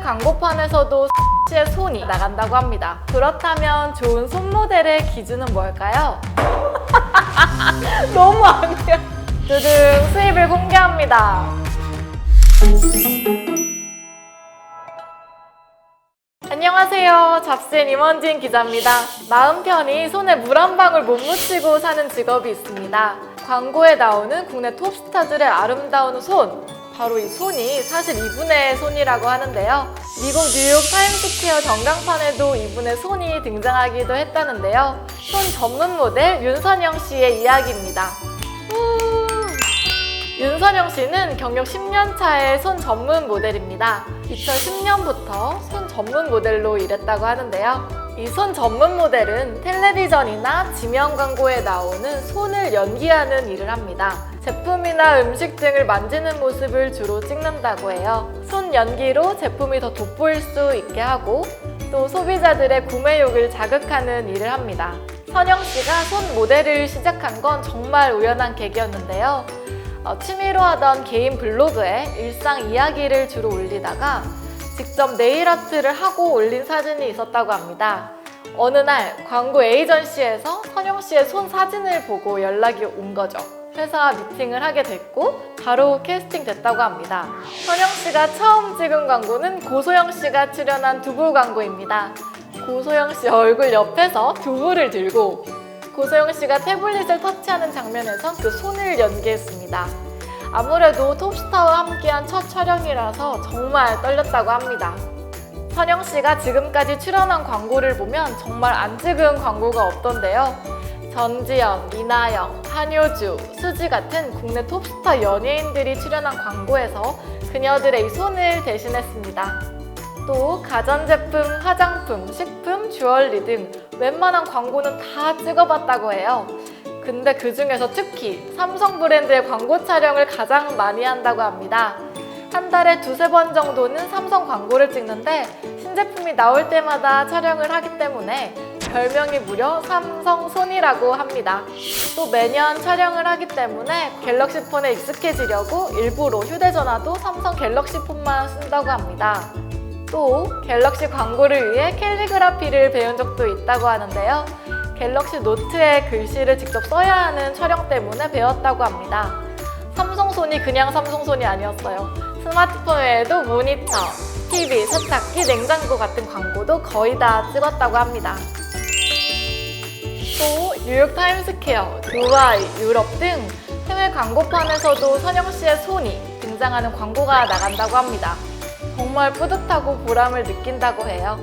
광고판에서도 씨의 손이 나간다고 합니다. 그렇다면 좋은 손 모델의 기준은 뭘까요? 너무 아니야. 두둥 수입을 공개합니다. 안녕하세요. 잡스인 임원진 기자입니다. 마음 편히 손에 물 한 방울 못 묻히고 사는 직업이 있습니다. 광고에 나오는 국내 톱스타들의 아름다운 손, 바로 이 손이 사실 이분의 손이라고 하는데요. 미국 뉴욕 타임스퀘어 전광판에도 이분의 손이 등장하기도 했다는데요. 손 전문 모델 윤선영 씨의 이야기입니다. 윤선영 씨는 경력 10년 차의 손 전문 모델입니다. 2010년부터 손 전문 모델로 일했다고 하는데요. 이 손 전문 모델은 텔레비전이나 지명 광고에 나오는 손을 연기하는 일을 합니다. 제품이나 음식 등을 만지는 모습을 주로 찍는다고 해요. 손 연기로 제품이 더 돋보일 수 있게 하고 또 소비자들의 구매욕을 자극하는 일을 합니다. 선영 씨가 손 모델을 시작한 건 정말 우연한 계기였는데요. 취미로 하던 개인 블로그에 일상 이야기를 주로 올리다가 직접 네일 아트를 하고 올린 사진이 있었다고 합니다. 어느 날 광고 에이전시에서 선영 씨의 손 사진을 보고 연락이 온 거죠. 회사 미팅을 하게 됐고 바로 캐스팅 됐다고 합니다. 선영 씨가 처음 찍은 광고는 고소영 씨가 출연한 두부 광고입니다. 고소영 씨 얼굴 옆에서 두부를 들고 고소영 씨가 태블릿을 터치하는 장면에선 그 손을 연기했습니다. 아무래도 톱스타와 함께한 첫 촬영이라서 정말 떨렸다고 합니다. 선영 씨가 지금까지 출연한 광고를 보면 정말 안 찍은 광고가 없던데요. 전지현, 이나영, 한효주, 수지 같은 국내 톱스타 연예인들이 출연한 광고에서 그녀들의 이 손을 대신했습니다. 또 가전제품, 화장품, 식품, 주얼리 등 웬만한 광고는 다 찍어봤다고 해요. 근데 그 중에서 특히 삼성 브랜드의 광고 촬영을 가장 많이 한다고 합니다. 한 달에 두세 번 정도는 삼성 광고를 찍는데 신제품이 나올 때마다 촬영을 하기 때문에 별명이 무려 삼성손이라고 합니다. 또 매년 촬영을 하기 때문에 갤럭시 폰에 익숙해지려고 일부러 휴대전화도 삼성 갤럭시 폰만 쓴다고 합니다. 또 갤럭시 광고를 위해 캘리그라피를 배운 적도 있다고 하는데요. 갤럭시 노트에 글씨를 직접 써야 하는 촬영 때문에 배웠다고 합니다. 삼성손이 그냥 삼성손이 아니었어요. 스마트폰 외에도 모니터, TV, 세탁기, 냉장고 같은 광고도 거의 다 찍었다고 합니다. 또 뉴욕 타임스퀘어, 두바이, 유럽 등 해외 광고판에서도 선영 씨의 손이 등장하는 광고가 나간다고 합니다. 정말 뿌듯하고 보람을 느낀다고 해요.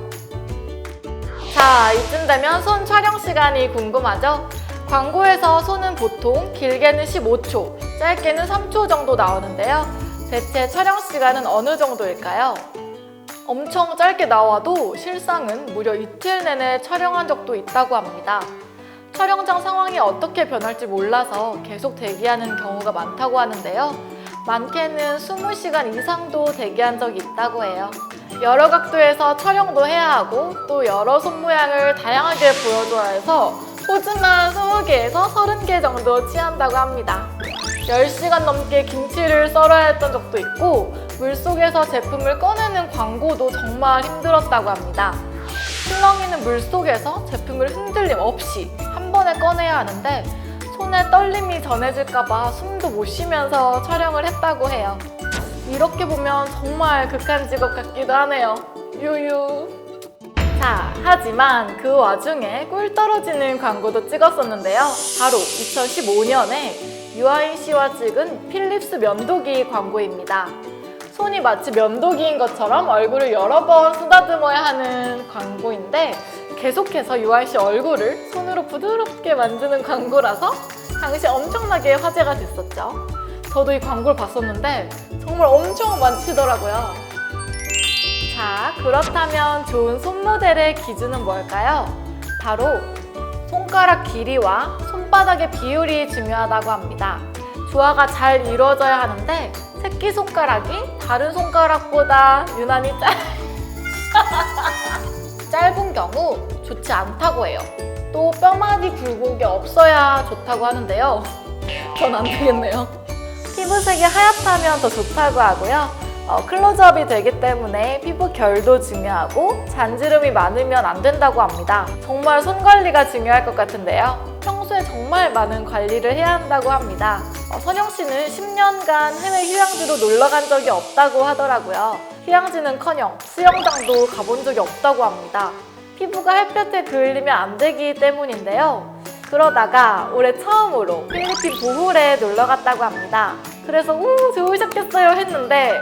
자, 이쯤 되면 손 촬영 시간이 궁금하죠? 광고에서 손은 보통 길게는 15초, 짧게는 3초 정도 나오는데요. 대체 촬영 시간은 어느 정도일까요? 엄청 짧게 나와도 실상은 무려 이틀 내내 촬영한 적도 있다고 합니다. 촬영장 상황이 어떻게 변할지 몰라서 계속 대기하는 경우가 많다고 하는데요. 많게는 20시간 이상도 대기한 적이 있다고 해요. 여러 각도에서 촬영도 해야 하고 또 여러 손 모양을 다양하게 보여줘야 해서 포즈만 20개에서 30개 정도 취한다고 합니다. 10시간 넘게 김치를 썰어야 했던 적도 있고 물속에서 제품을 꺼내는 광고도 정말 힘들었다고 합니다. 술렁이는 물속에서 제품을 흔들림 없이 한 번에 꺼내야 하는데 손에 떨림이 전해질까봐 숨도 못 쉬면서 촬영을 했다고 해요. 이렇게 보면 정말 극한 직업 같기도 하네요. 유유. 자, 하지만 그 와중에 꿀 떨어지는 광고도 찍었었는데요. 바로 2015년에 유아인 씨와 찍은 필립스 면도기 광고입니다. 손이 마치 면도기인 것처럼 얼굴을 여러 번 쓰다듬어야 하는 광고인데 계속해서 유아인 씨 얼굴을 손으로 부드럽게 만지는 광고라서 당시 엄청나게 화제가 됐었죠. 저도 이 광고를 봤었는데 정말 엄청 만지더라고요. 자, 그렇다면 좋은 손 모델의 기준은 뭘까요? 바로 손가락 길이와 손바닥의 비율이 중요하다고 합니다. 조화가 잘 이루어져야 하는데 새끼손가락이 다른 손가락보다 유난히 짧은 경우 좋지 않다고 해요. 또 뼈마디 굴곡이 없어야 좋다고 하는데요. 전 안 되겠네요. 피부색이 하얗다면 더 좋다고 하고요. 클로즈업이 되기 때문에 피부 결도 중요하고 잔주름이 많으면 안 된다고 합니다. 정말 손 관리가 중요할 것 같은데요. 평소에 정말 많은 관리를 해야 한다고 합니다. 선영 씨는 10년간 해외 휴양지로 놀러 간 적이 없다고 하더라고요. 휴양지는커녕 수영장도 가본 적이 없다고 합니다. 피부가 햇볕에 그을리면 안 되기 때문인데요. 그러다가 올해 처음으로 필리핀 보홀에 놀러 갔다고 합니다. 그래서 좋으셨겠어요 했는데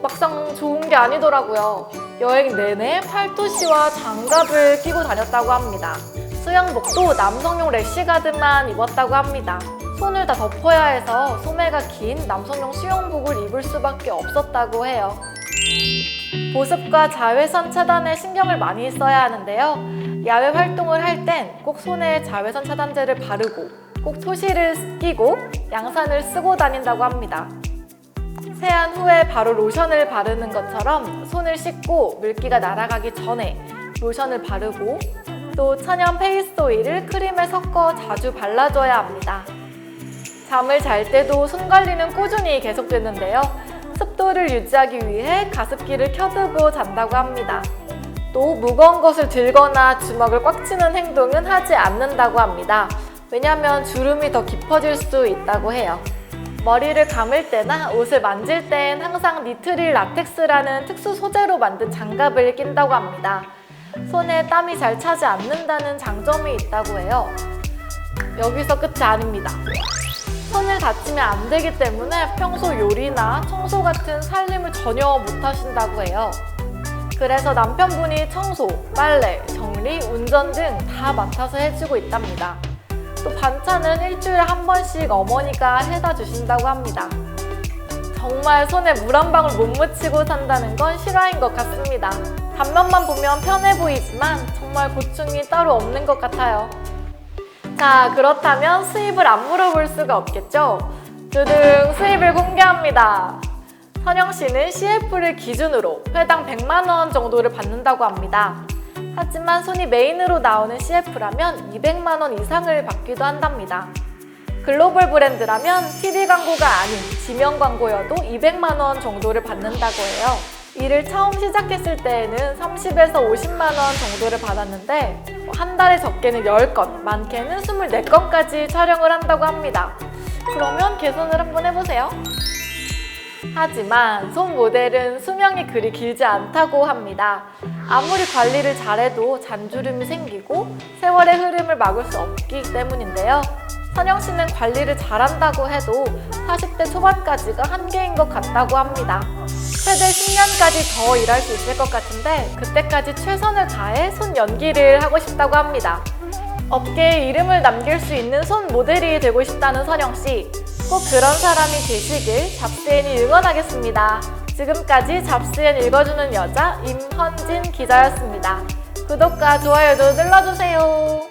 막상 좋은 게 아니더라고요. 여행 내내 팔토시와 장갑을 끼고 다녔다고 합니다. 수영복도 남성용 래쉬가드만 입었다고 합니다. 손을 다 덮어야 해서 소매가 긴 남성용 수영복을 입을 수밖에 없었다고 해요. 보습과 자외선 차단에 신경을 많이 써야 하는데요. 야외 활동을 할 땐 꼭 손에 자외선 차단제를 바르고 꼭 토시를 끼고 양산을 쓰고 다닌다고 합니다. 세안 후에 바로 로션을 바르는 것처럼 손을 씻고 물기가 날아가기 전에 로션을 바르고 또 천연 페이스 오일을 크림에 섞어 자주 발라줘야 합니다. 잠을 잘 때도 손 관리는 꾸준히 계속되는데요. 습도를 유지하기 위해 가습기를 켜두고 잔다고 합니다. 또 무거운 것을 들거나 주먹을 꽉 쥐는 행동은 하지 않는다고 합니다. 왜냐하면 주름이 더 깊어질 수 있다고 해요. 머리를 감을 때나 옷을 만질 땐 항상 니트릴 라텍스라는 특수 소재로 만든 장갑을 낀다고 합니다. 손에 땀이 잘 차지 않는다는 장점이 있다고 해요. 여기서 끝이 아닙니다. 손을 다치면 안 되기 때문에 평소 요리나 청소 같은 살림을 전혀 못 하신다고 해요. 그래서 남편분이 청소, 빨래, 정리, 운전 등 다 맡아서 해주고 있답니다. 또 반찬은 일주일에 한 번씩 어머니가 해다 주신다고 합니다. 정말 손에 물 한 방울 못 묻히고 산다는 건 실화인 것 같습니다. 단면만 보면 편해 보이지만 정말 고충이 따로 없는 것 같아요. 자, 그렇다면 수입을 안 물어볼 수가 없겠죠? 두둥 수입을 공개합니다. 선영 씨는 CF를 기준으로 회당 100만 원 정도를 받는다고 합니다. 하지만 손이 메인으로 나오는 CF라면 200만 원 이상을 받기도 한답니다. 글로벌 브랜드라면 TV 광고가 아닌 지명 광고여도 200만 원 정도를 받는다고 해요. 일을 처음 시작했을 때에는 30에서 50만 원 정도를 받았는데 한 달에 적게는 10건, 많게는 24건까지 촬영을 한다고 합니다. 그러면 계산을 한번 해보세요. 하지만 손 모델은 수명이 그리 길지 않다고 합니다. 아무리 관리를 잘해도 잔주름이 생기고 세월의 흐름을 막을 수 없기 때문인데요. 선영 씨는 관리를 잘한다고 해도 40대 초반까지가 한계인 것 같다고 합니다. 최대 10년까지 더 일할 수 있을 것 같은데 그때까지 최선을 다해 손 연기를 하고 싶다고 합니다. 업계에 이름을 남길 수 있는 손 모델이 되고 싶다는 선영 씨. 꼭 그런 사람이 되시길 잡스앤이 응원하겠습니다. 지금까지 잡스앤 읽어주는 여자 임헌진 기자였습니다. 구독과 좋아요도 눌러주세요.